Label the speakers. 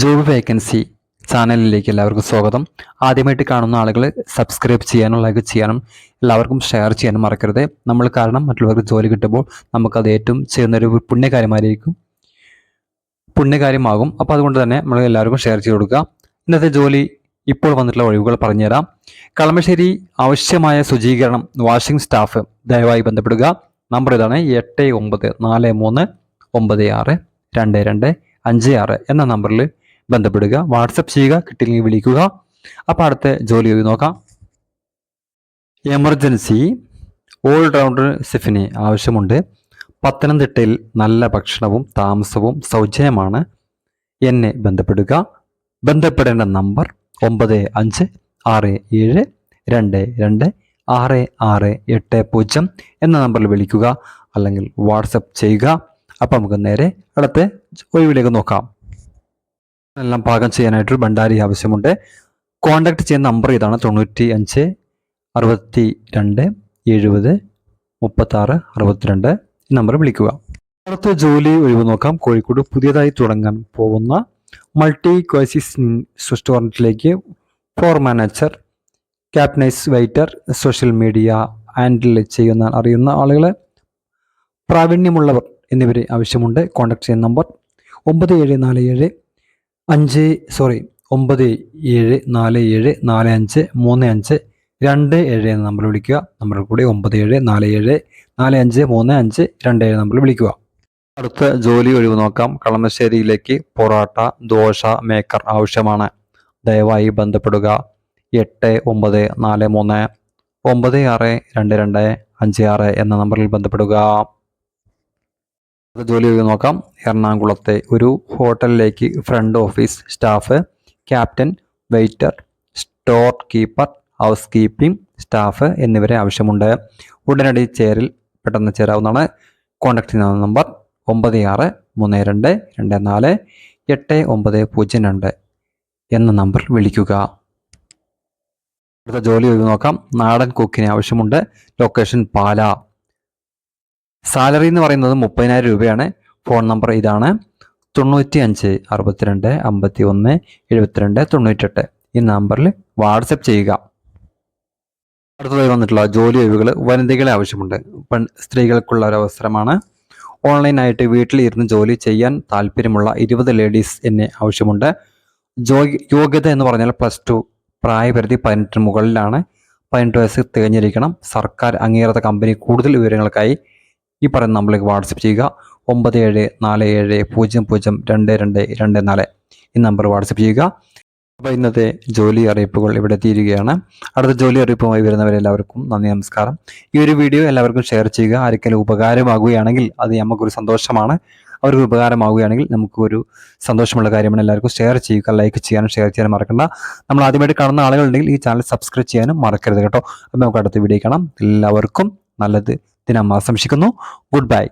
Speaker 1: Job vacancy ചാനലിലേക്ക് എല്ലാവർക്കും സ്വാഗതം. ആദ്യമായിട്ട് കാണുന്ന ആളുകൾ സബ്സ്ക്രൈബ് ചെയ്യാനും ലൈക്ക് ചെയ്യാനും എല്ലാവർക്കും ഷെയർ ചെയ്യാനും മറക്കരുത്. നമ്മൾ കാരണം മറ്റുള്ളവർക്ക് ജോലി കിട്ടുമ്പോൾ നമുക്കത് ഏറ്റവും ചെയ്യുന്നൊരു പുണ്യകാര്യമാകും. അപ്പോൾ അതുകൊണ്ട് തന്നെ നമ്മൾ എല്ലാവർക്കും ഷെയർ ചെയ്ത് കൊടുക്കുക. ഇന്നത്തെ ജോലി ഇപ്പോൾ വന്നിട്ടുള്ള ഒഴിവുകൾ പറഞ്ഞുതരാം. കളമശ്ശേരി ആവശ്യമായ ശുചീകരണം വാഷിംഗ് സ്റ്റാഫ് ദയവായി ബന്ധപ്പെടുക. നമ്പർ ഇതാണ് 8943962256 എന്ന നമ്പറിൽ ബന്ധപ്പെടുക. വാട്സപ്പ് ചെയ്യുക, കിട്ടില്ലെങ്കിൽ വിളിക്കുക. അപ്പോൾ അടുത്ത ജോലി നോക്കാം. എമർജൻസി ഓൾറൗണ്ടർ ഷെഫിനെ ആവശ്യമുണ്ട്. പത്തനംതിട്ടയിൽ നല്ല ഭക്ഷണവും താമസവും സൗജന്യമാണ്. എന്നെ ബന്ധപ്പെടുക. ബന്ധപ്പെടേണ്ട നമ്പർ 9567226680 എന്ന നമ്പറിൽ വിളിക്കുക, അല്ലെങ്കിൽ വാട്സപ്പ് ചെയ്യുക. അപ്പം നമുക്ക് നേരെ അടുത്ത ഒഴിവിലേക്ക് നോക്കാം. എല്ലാം പാകം ചെയ്യാനായിട്ട് ഭണ്ഡാരി ആവശ്യമുണ്ട്. കോണ്ടാക്ട് ചെയ്യുന്ന നമ്പർ ഇതാണ് 9562703662 ഈ നമ്പർ വിളിക്കുക. അടുത്ത ജോലി ഒഴിവ് നോക്കാം. കോഴിക്കോട് പുതിയതായി തുടങ്ങാൻ പോകുന്ന മൾട്ടി ക്വൈസിസ് റെസ്റ്റോറൻറ്റിലേക്ക് floor manager, captains waiter, social media handle അറിയുന്ന ആളുകളെ, പ്രാവീണ്യമുള്ളവർ എന്നിവരെ ആവശ്യമുണ്ട്. കോണ്ടാക്ട് ചെയ്യുന്ന നമ്പർ 9747453527 എന്ന നമ്പർ വിളിക്കുക. നമ്പർ കൂടി 9747453527 നമ്പറിൽ വിളിക്കുക. അടുത്ത ജോലി ഒഴിവ് നോക്കാം. കളമശ്ശേരിയിലേക്ക് പൊറോട്ട ദോശ മേക്കർ ആവശ്യമാണ്. ദയവായി ബന്ധപ്പെടുക. 8943962256 എന്ന നമ്പറിൽ ബന്ധപ്പെടുക. ജോലി നോക്കാം. എറണാകുളത്തെ ഒരു ഹോട്ടലിലേക്ക് front office staff, captain, waiter, store keeper, housekeeping staff എന്നിവരെ ആവശ്യമുണ്ട്. ഉടനടി പെട്ടെന്ന് ചേരാവുന്നതാണ്. കോൺടാക്ട് ചെയ്യുന്ന നമ്പർ 9632248902 എന്ന നമ്പർ വിളിക്കുക. അടുത്ത ജോലി നോക്കാം. നാടൻ കുക്കിനെ ആവശ്യമുണ്ട്. ലൊക്കേഷൻ പാല. സാലറി എന്ന് പറയുന്നത് 30,000 രൂപയാണ്. ഫോൺ നമ്പർ ഇതാണ് 9562517298 ഈ നമ്പറിൽ വാട്സപ്പ് ചെയ്യുക. അടുത്തതായി വന്നിട്ടുള്ള ജോലി ഒഴിവുകൾ വനിതകളെ ആവശ്യമുണ്ട്. സ്ത്രീകൾക്കുള്ള ഒരു അവസരമാണ്. ഓൺലൈനായിട്ട് വീട്ടിൽ ഇരുന്ന് ജോലി ചെയ്യാൻ താല്പര്യമുള്ള 20 ലേഡീസ് എന്നെ ആവശ്യമുണ്ട്. യോഗ്യത എന്ന് പറഞ്ഞാൽ +2, പ്രായപരിധി 18 മുകളിലാണ്. 18 വയസ്സ് തികഞ്ഞിരിക്കണം. സർക്കാർ അംഗീകൃത കമ്പനി. കൂടുതൽ വിവരങ്ങൾക്കായി ഈ പറയുന്ന നമ്പറിലേക്ക് വാട്സപ്പ് ചെയ്യുക. 9747002224 ഈ നമ്പർ വാട്സപ്പ് ചെയ്യുക. അപ്പോൾ ഇന്നത്തെ ജോലി അറിയിപ്പുകൾ ഇവിടെ തീരുകയാണ്. അടുത്ത ജോലി അറിയിപ്പുമായി വരുന്നവരെല്ലാവർക്കും നന്ദി, നമസ്കാരം. ഈ ഒരു വീഡിയോ എല്ലാവർക്കും ഷെയർ ചെയ്യുക. ആർക്കെങ്കിലും ഉപകാരമാകുകയാണെങ്കിൽ അത് നമുക്കൊരു സന്തോഷമാണ്. അവർക്ക് ഉപകാരമാവുകയാണെങ്കിൽ നമുക്കൊരു സന്തോഷമുള്ള കാര്യമാണ്. എല്ലാവർക്കും ഷെയർ ചെയ്യുക, ലൈക്ക് ചെയ്യാനും ഷെയർ ചെയ്യാനും മറക്കണ്ട. നമ്മൾ ആദ്യമായിട്ട് കാണുന്ന ആളുകളുണ്ടെങ്കിൽ ഈ ചാനൽ സബ്സ്ക്രൈബ് ചെയ്യാനും മറക്കരുത് കേട്ടോ. അപ്പോൾ നമുക്ക് അടുത്ത വീഡിയോ കാണാം. എല്ലാവർക്കും നല്ലത് ദിനം ആശംസിക്കുന്നു. Good bye.